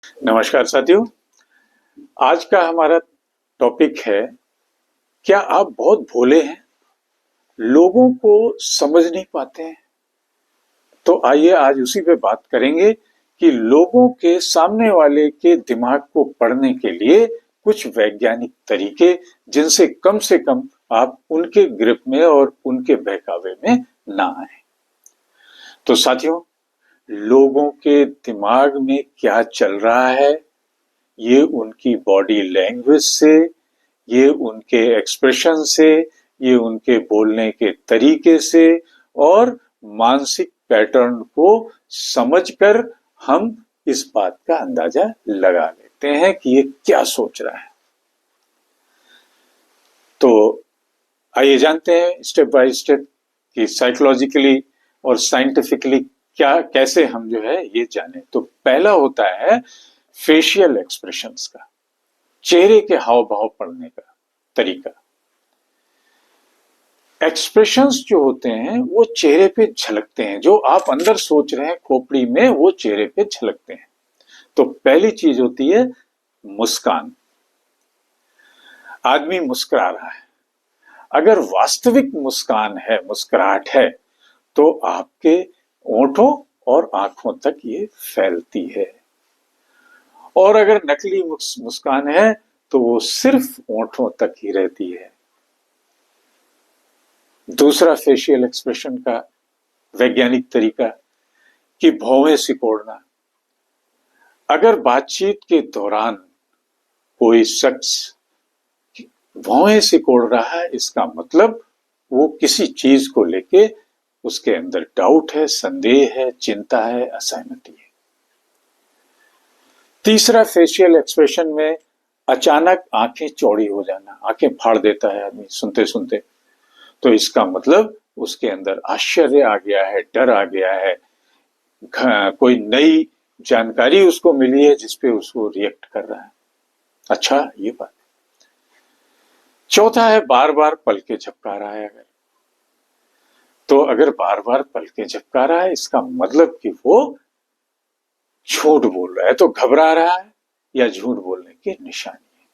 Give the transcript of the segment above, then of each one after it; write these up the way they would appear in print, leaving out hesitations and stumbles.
नमस्कार साथियों। आज का हमारा टॉपिक है, क्या आप बहुत भोले हैं, लोगों को समझ नहीं पाते हैं। तो आइए आज उसी पे बात करेंगे कि लोगों के सामने वाले के दिमाग को पढ़ने के लिए कुछ वैज्ञानिक तरीके, जिनसे कम से कम आप उनके ग्रिप में और उनके बहकावे में ना आए। तो साथियों, लोगों के दिमाग में क्या चल रहा है, ये उनकी बॉडी लैंग्वेज से, ये उनके एक्सप्रेशन से, ये उनके बोलने के तरीके से और मानसिक पैटर्न को समझकर हम इस बात का अंदाजा लगा लेते हैं कि ये क्या सोच रहा है। तो आइए जानते हैं स्टेप बाय स्टेप कि साइकोलॉजिकली और साइंटिफिकली क्या कैसे हम जो है ये जाने। तो पहला होता है फेशियल एक्सप्रेशंस का, चेहरे के हाव भाव पढ़ने का तरीका। एक्सप्रेशंस जो होते हैं वो चेहरे पे झलकते हैं, जो आप अंदर सोच रहे हैं खोपड़ी में वो चेहरे पे झलकते हैं। तो पहली चीज होती है मुस्कान। आदमी मुस्कुरा रहा है, अगर वास्तविक मुस्कान है, मुस्कुराहट है, तो आपके ओंठों और आंखों तक ये फैलती है। और अगर नकली मुस्कान है तो वो सिर्फ ओंठों तक ही रहती है। दूसरा फेशियल एक्सप्रेशन का वैज्ञानिक तरीका कि भौहें सिकोड़ना। अगर बातचीत के दौरान कोई शख्स भौहें सिकोड़ रहा है, इसका मतलब वो किसी चीज को लेके उसके अंदर डाउट है, संदेह है, चिंता है, असहमति है। तीसरा फेशियल एक्सप्रेशन में अचानक आंखें चौड़ी हो जाना, आंखें फाड़ देता है आदमी सुनते सुनते। तो इसका मतलब उसके अंदर आश्चर्य आ गया है, डर आ गया है, कोई नई जानकारी उसको मिली है जिसपे उसको रिएक्ट कर रहा है। अच्छा, ये बात। चौथा है बार बार पलके झपका रहा है। अगर बार बार पलके झपका रहा है, इसका मतलब कि वो झूठ बोल रहा है, तो घबरा रहा है या झूठ बोलने की निशानी है।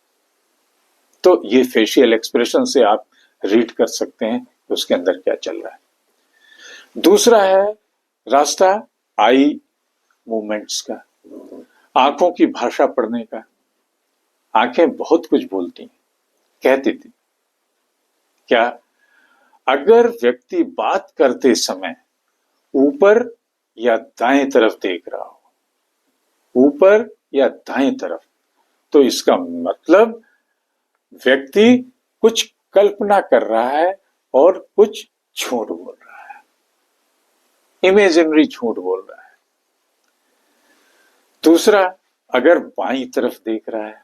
तो ये फेशियल एक्सप्रेशन से आप रीड कर सकते हैं कि उसके अंदर क्या चल रहा है। दूसरा है रास्ता आई मूवमेंट्स का, आंखों की भाषा पढ़ने का। आंखें बहुत कुछ बोलती हैं, कहती थी क्या? अगर व्यक्ति बात करते समय ऊपर या दाएं तरफ देख रहा हो, ऊपर या दाएं तरफ, तो इसका मतलब व्यक्ति कुछ कल्पना कर रहा है और कुछ झूठ बोल रहा है, इमेजिनरी झूठ बोल रहा है। दूसरा, अगर बाईं तरफ देख रहा है,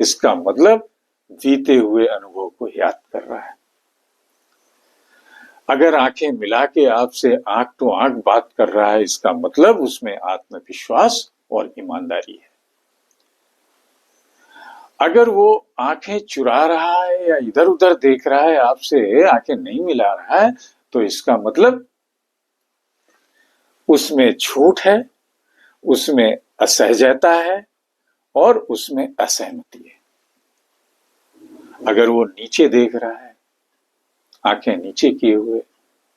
इसका मतलब बीते हुए अनुभव को याद कर रहा है। अगर आंखें मिला के आपसे आंख टू आंख बात कर रहा है, इसका मतलब उसमें आत्मविश्वास और ईमानदारी है। अगर वो आंखें चुरा रहा है या इधर उधर देख रहा है, आपसे आंखें नहीं मिला रहा है, तो इसका मतलब उसमें झूठ है, उसमें असहजता है और उसमें असहमति है। अगर वो नीचे देख रहा है, आंखें नीचे किए हुए,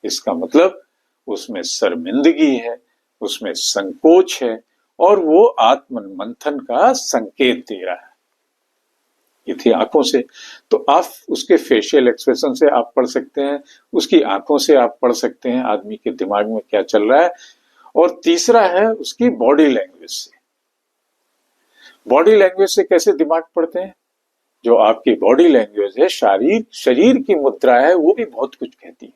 इसका मतलब उसमें शर्मिंदगी है, उसमें संकोच है और वो आत्म मंथन का संकेत दे रहा है। ये थी आंखों से। तो आप उसके फेशियल एक्सप्रेशन से आप पढ़ सकते हैं, उसकी आंखों से आप पढ़ सकते हैं आदमी के दिमाग में क्या चल रहा है। और तीसरा है उसकी बॉडी लैंग्वेज से। बॉडी लैंग्वेज से कैसे दिमाग पढ़ते हैं? जो आपकी बॉडी लैंग्वेज है, शरीर की मुद्रा है, वो भी बहुत कुछ कहती है।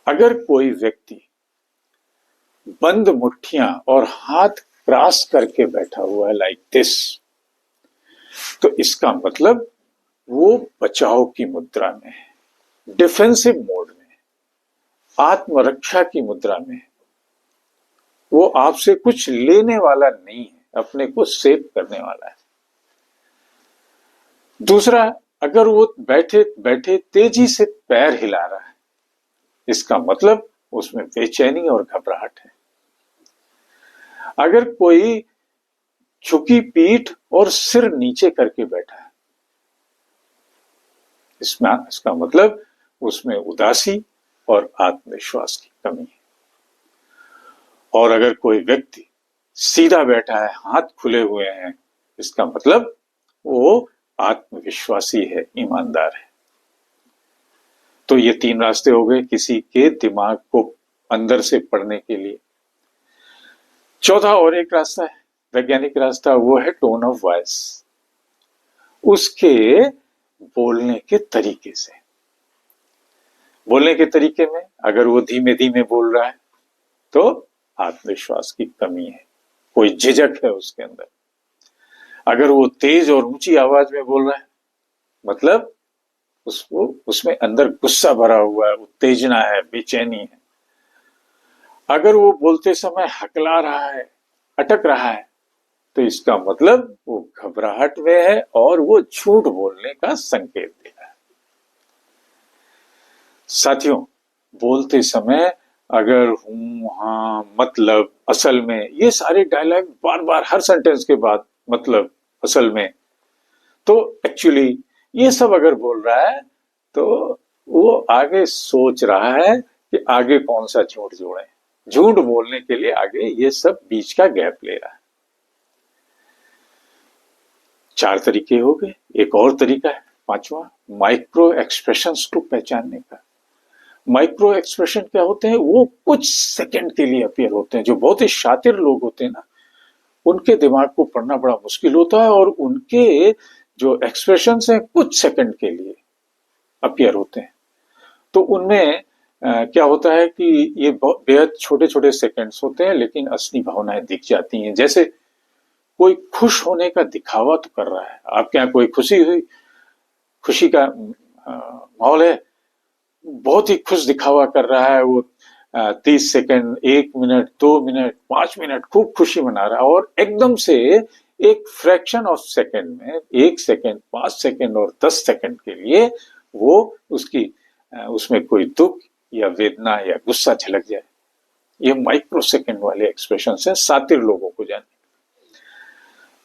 अगर कोई व्यक्ति बंद मुट्ठियां और हाथ क्रॉस करके बैठा हुआ है लाइक दिस, तो इसका मतलब वो बचाव की मुद्रा में है, डिफेंसिव मोड में, आत्मरक्षा की मुद्रा में। वो आपसे कुछ लेने वाला नहीं है, अपने को सेव करने वाला है। दूसरा, अगर वो बैठे बैठे तेजी से पैर हिला रहा है, इसका मतलब उसमें बेचैनी और घबराहट है। अगर कोई झुकी पीठ और सिर नीचे करके बैठा है, इसका मतलब उसमें उदासी और आत्मविश्वास की कमी है। और अगर कोई व्यक्ति सीधा बैठा है, हाथ खुले हुए हैं, इसका मतलब वो आत्मविश्वासी है, ईमानदार है। तो ये 3 रास्ते हो गए किसी के दिमाग को अंदर से पढ़ने के लिए। चौथा और एक रास्ता है, वैज्ञानिक रास्ता, वो है टोन ऑफ वॉइस, उसके बोलने के तरीके से। बोलने के तरीके में अगर वो धीमे धीमे बोल रहा है तो आत्मविश्वास की कमी है, कोई झिझक है उसके अंदर। अगर वो तेज और ऊंची आवाज में बोल रहा है, मतलब उसमें अंदर गुस्सा भरा हुआ है, उत्तेजना है, बेचैनी है। अगर वो बोलते समय हकला रहा है, अटक रहा है, तो इसका मतलब वो घबराहट में है और वो झूठ बोलने का संकेत दे रहा है। साथियों, बोलते समय अगर हूं, हां, मतलब, असल में, ये सारे डायलॉग बार बार हर सेंटेंस के बाद मतलब, असल में, तो एक्चुअली ये सब अगर बोल रहा है तो वो आगे सोच रहा है कि आगे कौन सा झूठ जोड़े। झूठ बोलने के लिए आगे ये सब बीच का गैप ले रहा है। 4 तरीके हो गए। एक और तरीका है, 5वां, माइक्रो एक्सप्रेशंस को पहचानने का। माइक्रो एक्सप्रेशन क्या होते हैं? वो कुछ सेकंड के लिए अपीयर होते हैं। जो बहुत ही शातिर लोग होते हैं ना, उनके दिमाग को पढ़ना बड़ा मुश्किल होता है और उनके जो एक्सप्रेशंस हैं कुछ सेकंड के लिए अपीयर होते हैं। तो उनमें क्या होता है कि ये बेहद छोटे छोटे सेकंड्स होते हैं, लेकिन असली भावनाएं दिख जाती हैं। जैसे कोई खुश होने का दिखावा तो कर रहा है, आपके यहाँ कोई खुशी का माहौल है, बहुत ही खुश दिखावा कर रहा है वो, 30 सेकंड, 1 मिनट, 2 मिनट, 5 मिनट खूब खुशी मना रहा है, और एकदम से एक फ्रैक्शन ऑफ सेकंड में, 1 सेकंड, 5 सेकंड और 10 सेकंड के लिए वो उसमें कोई दुख या वेदना या गुस्सा झलक जाए। ये माइक्रो सेकंड वाले एक्सप्रेशन है, शातिर लोगों को जाने।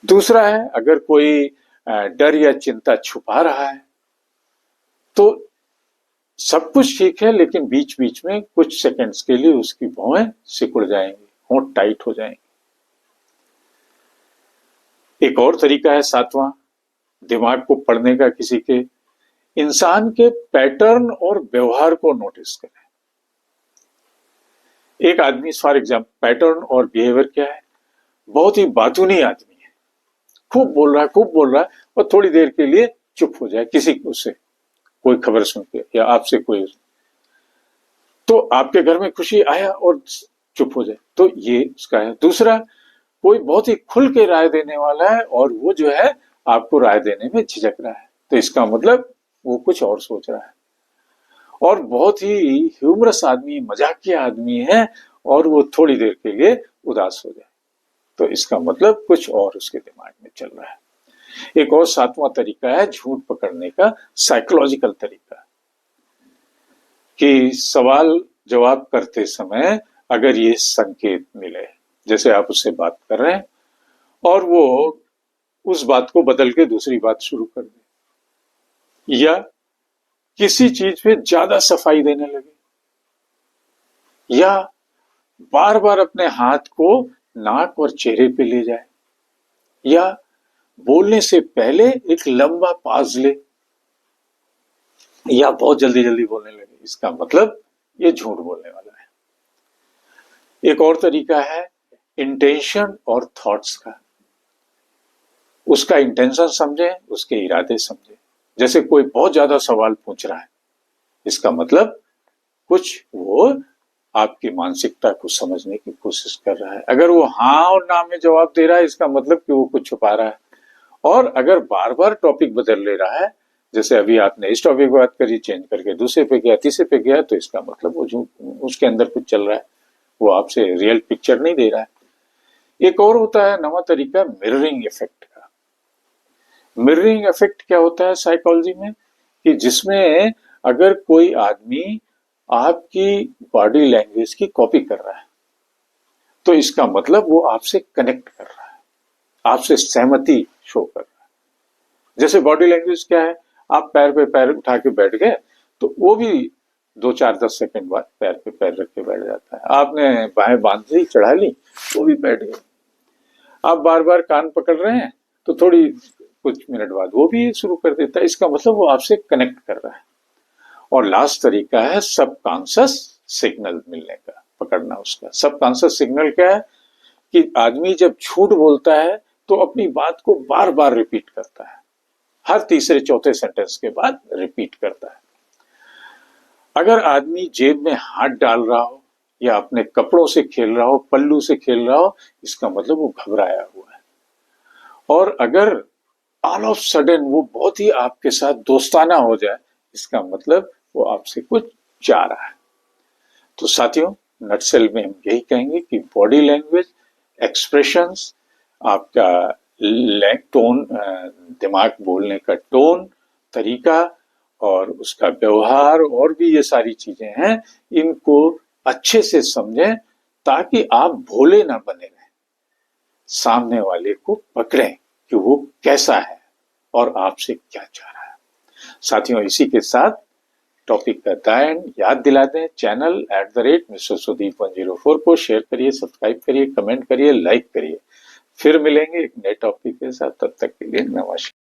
दूसरा है, अगर कोई डर या चिंता छुपा रहा है तो सब कुछ ठीक है, लेकिन बीच बीच में कुछ सेकंड्स के लिए उसकी भौहें सिकुड़ जाएंगी, होंठ टाइट हो जाएंगे। एक और तरीका है, 7वां, दिमाग को पढ़ने का किसी के, इंसान के पैटर्न और व्यवहार को नोटिस करें। एक आदमी, फॉर एग्जाम्पल, पैटर्न और बिहेवियर क्या है? बहुत ही बातूनी आदमी है, खूब बोल रहा है और थोड़ी देर के लिए चुप हो जाए किसी उससे कोई खबर सुन के या आपसे कोई, तो आपके घर में खुशी आया और चुप हो जाए, तो ये उसका है। दूसरा, कोई बहुत ही खुल के राय देने वाला है और वो जो है आपको राय देने में झिझक रहा है, तो इसका मतलब वो कुछ और सोच रहा है। और बहुत ही ह्यूमरस आदमी, मजाकिया आदमी है और वो थोड़ी देर के लिए उदास हो जाए, तो इसका मतलब कुछ और उसके दिमाग में चल रहा है। एक और 7वां तरीका है झूठ पकड़ने का, साइकोलॉजिकल तरीका, कि सवाल जवाब करते समय अगर ये संकेत मिले, जैसे आप उससे बात कर रहे हैं और वो उस बात को बदल के दूसरी बात शुरू कर दे, या किसी चीज पे ज्यादा सफाई देने लगे, या बार बार अपने हाथ को नाक और चेहरे पे ले जाए, या बोलने से पहले एक लंबा पाज ले, या बहुत जल्दी जल्दी बोलने लगे, इसका मतलब ये झूठ बोलने वाला है। एक और तरीका है इंटेंशन और थॉट्स का, उसका इंटेंशन समझे, उसके इरादे समझे। जैसे कोई बहुत ज्यादा सवाल पूछ रहा है, इसका मतलब कुछ वो आपकी मानसिकता को समझने की कोशिश कर रहा है। अगर वो हाँ और ना में जवाब दे रहा है, इसका मतलब कि वो कुछ छुपा रहा है। और अगर बार बार टॉपिक बदल ले रहा है, जैसे अभी आपने इस टॉपिक की बात करी, चेंज करके दूसरे पे गया, तीसरे पे गया, तो इसका मतलब वो जो उसके अंदर कुछ चल रहा है, वो आपसे रियल पिक्चर नहीं दे रहा है। एक और होता है 9वां तरीका, मिररिंग इफेक्ट का। मिररिंग इफेक्ट क्या होता है साइकोलॉजी में, कि जिसमें अगर कोई आदमी आपकी बॉडी लैंग्वेज की कॉपी कर रहा है, तो इसका मतलब वो आपसे कनेक्ट कर रहा है, आपसे सहमति शो कर रहा है। जैसे बॉडी लैंग्वेज क्या है, आप पैर पे पैर उठा के बैठ गए तो वो भी 2-4-10 सेकंड बाद पैर पे पैर रख के बैठ जाता है। आपने बाहें बांध ली, चढ़ा ली, वो भी बैठ गए। आप बार बार कान पकड़ रहे हैं तो थोड़ी कुछ मिनट बाद वो भी शुरू कर देता है। इसका मतलब वो आपसे कनेक्ट कर रहा है। और लास्ट तरीका है सबकॉन्शियस सिग्नल मिलने का, पकड़ना उसका। सबकॉन्शियस सिग्नल क्या है कि आदमी जब झूठ बोलता है तो अपनी बात को बार बार रिपीट करता है, हर तीसरे चौथे सेंटेंस के बाद रिपीट करता है। अगर आदमी जेब में हाथ डाल रहा हो या अपने कपड़ों से खेल रहा हो, पल्लू से खेल रहा हो, इसका मतलब वो घबराया हुआ है। और अगर ऑल ऑफ सडन वो बहुत ही आपके साथ दोस्ताना हो जाए, इसका मतलब वो आपसे कुछ चाह रहा है। तो साथियों, नटसेल में हम यही कहेंगे कि बॉडी लैंग्वेज, एक्सप्रेशंस, आपका टोन, दिमाग बोलने का टोन, तरीका और उसका व्यवहार और भी ये सारी चीजें हैं, इनको अच्छे से समझें ताकि आप भोले ना बने रहें, सामने वाले को पकड़ें कि वो कैसा है और आपसे क्या चाह रहा है। साथियों, इसी के साथ टॉपिक का दायन याद दिला दें, चैनल @Mr. Sudeep 104 को शेयर करिए, सब्सक्राइब करिए, कमेंट करिए, लाइक करिए। फिर मिलेंगे एक नए टॉपिक के साथ, तब तक के लिए नमस्कार।